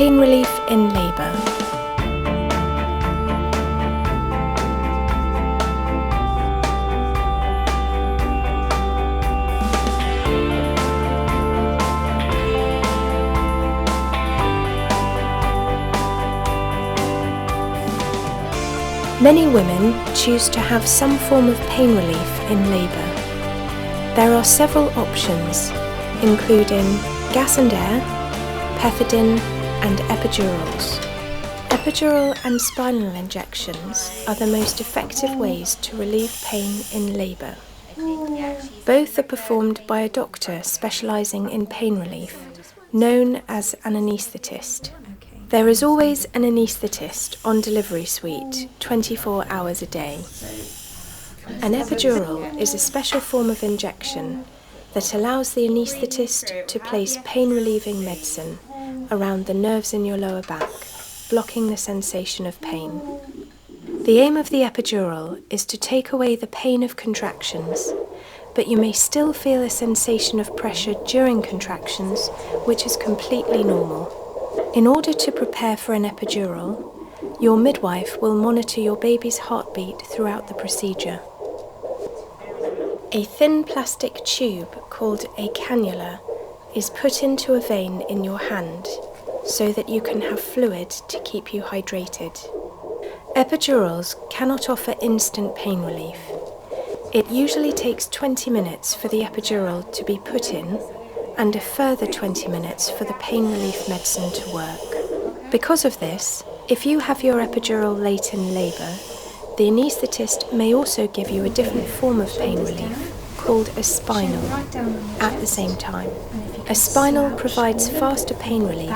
Pain relief in labour. Many women choose to have some form of pain relief in labour. There are several options, including gas and air, pethidine, and epidurals. Epidural and spinal injections are the most effective ways to relieve pain in labour. Both are performed by a doctor specialising in pain relief, known as an anaesthetist. There is always an anaesthetist on delivery suite 24 hours a day. An epidural is a special form of injection that allows the anaesthetist to place pain-relieving medicine around the nerves in your lower back, blocking the sensation of pain. The aim of the epidural is to take away the pain of contractions, but you may still feel a sensation of pressure during contractions, which is completely normal. In order to prepare for an epidural, your midwife will monitor your baby's heartbeat throughout the procedure. A thin plastic tube called a cannula is put into a vein in your hand so that you can have fluid to keep you hydrated. Epidurals cannot offer instant pain relief. It usually takes 20 minutes for the epidural to be put in and a further 20 minutes for the pain relief medicine to work. Because of this, if you have your epidural late in labour, the anaesthetist may also give you a different form of pain relief, called a spinal, at the same time. A spinal provides faster pain relief,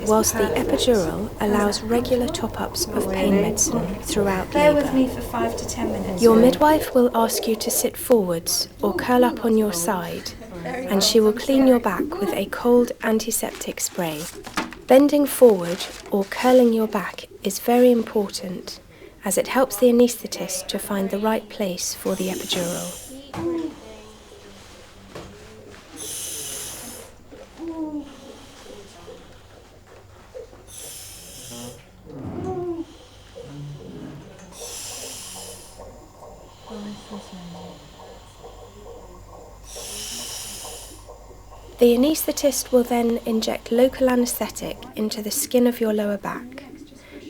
whilst the epidural allows regular top-ups of pain medicine throughout labour. Bear with me for 5 to 10 minutes. Your midwife will ask you to sit forwards or curl up on your side, and she will clean your back with a cold antiseptic spray. Bending forward or curling your back is very important, as it helps the anaesthetist to find the right place for the epidural. The anaesthetist will then inject local anaesthetic into the skin of your lower back.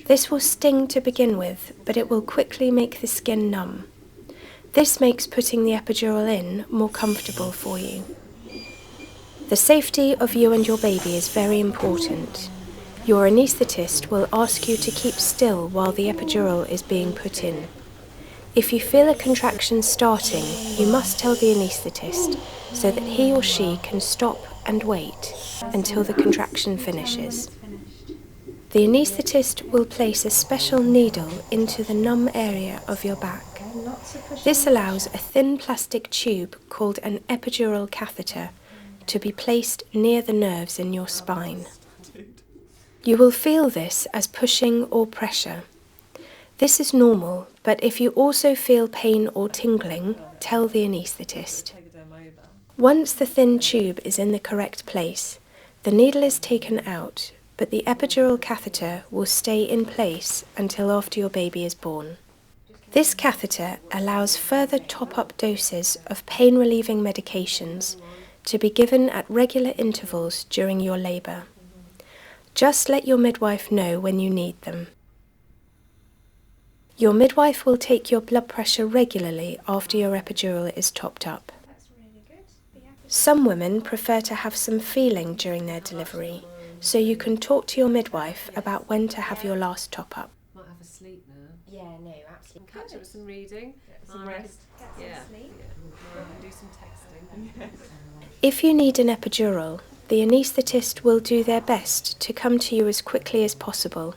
This will sting to begin with, but it will quickly make the skin numb. This makes putting the epidural in more comfortable for you. The safety of you and your baby is very important. Your anaesthetist will ask you to keep still while the epidural is being put in. If you feel a contraction starting, you must tell the anaesthetist so that he or she can stop and wait until the contraction finishes. The anaesthetist will place a special needle into the numb area of your back. This allows a thin plastic tube called an epidural catheter to be placed near the nerves in your spine. You will feel this as pushing or pressure. This is normal, but if you also feel pain or tingling, tell the anaesthetist. Once the thin tube is in the correct place, the needle is taken out, but the epidural catheter will stay in place until after your baby is born. This catheter allows further top-up doses of pain-relieving medications to be given at regular intervals during your labour. Just let your midwife know when you need them. Your midwife will take your blood pressure regularly after your epidural is topped up. Some women prefer to have some feeling during their delivery, so you can talk to your midwife about when to have your last top-up. Might have a sleep now. Yeah, no, absolutely. Catch up with some reading. Some rest. Get some sleep. Do some texting. If you need an epidural, the anaesthetist will do their best to come to you as quickly as possible.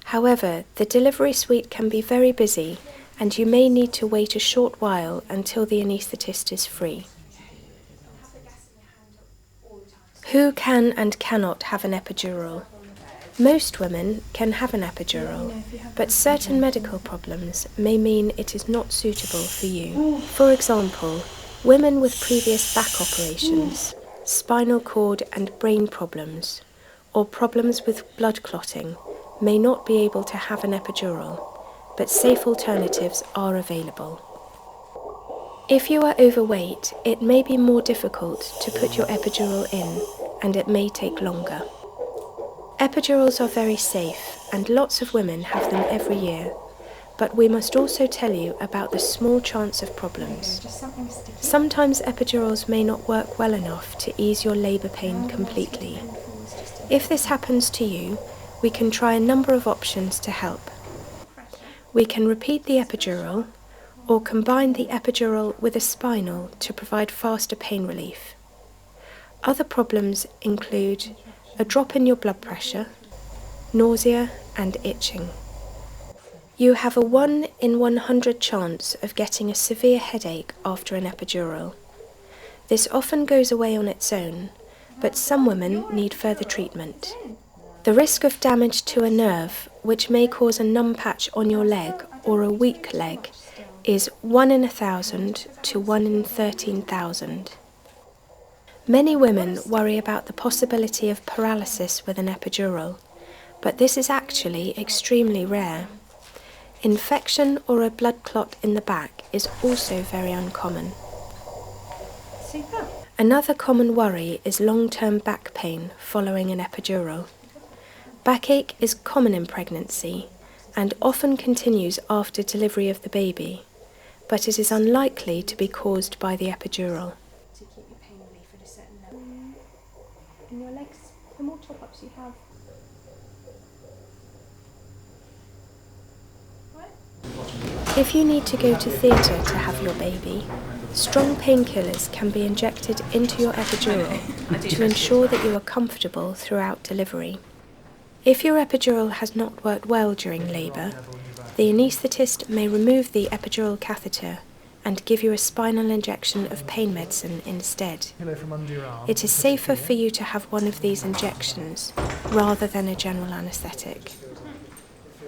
However, the delivery suite can be very busy, and you may need to wait a short while until the anaesthetist is free. Who can and cannot have an epidural? Most women can have an epidural, but certain medical problems may mean it is not suitable for you. For example, women with previous back operations, spinal cord and brain problems, or problems with blood clotting may not be able to have an epidural, but safe alternatives are available. If you are overweight, it may be more difficult to put your epidural in, and it may take longer. Epidurals are very safe, and lots of women have them every year, but we must also tell you about the small chance of problems. Sometimes epidurals may not work well enough to ease your labour pain completely. If this happens to you, we can try a number of options to help. We can repeat the epidural, or combine the epidural with a spinal to provide faster pain relief. Other problems include a drop in your blood pressure, nausea and itching. You have a 1 in 100 chance of getting a severe headache after an epidural. This often goes away on its own, but some women need further treatment. The risk of damage to a nerve, which may cause a numb patch on your leg or a weak leg, is 1 in 1,000 to 1 in 13,000. Many women worry about the possibility of paralysis with an epidural, but this is actually extremely rare. Infection or a blood clot in the back is also very uncommon. Another common worry is long-term back pain following an epidural. Backache is common in pregnancy and often continues after delivery of the baby, but it is unlikely to be caused by the epidural. To keep your pain relief at a certain level. In your legs, the more top-ups you have. If you need to go to theatre to have your baby, strong painkillers can be injected into your epidural to ensure that you are comfortable throughout delivery. If your epidural has not worked well during labour, the anaesthetist may remove the epidural catheter and give you a spinal injection of pain medicine instead. It is safer for you to have one of these injections rather than a general anaesthetic.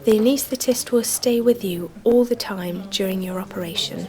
The anaesthetist will stay with you all the time during your operation.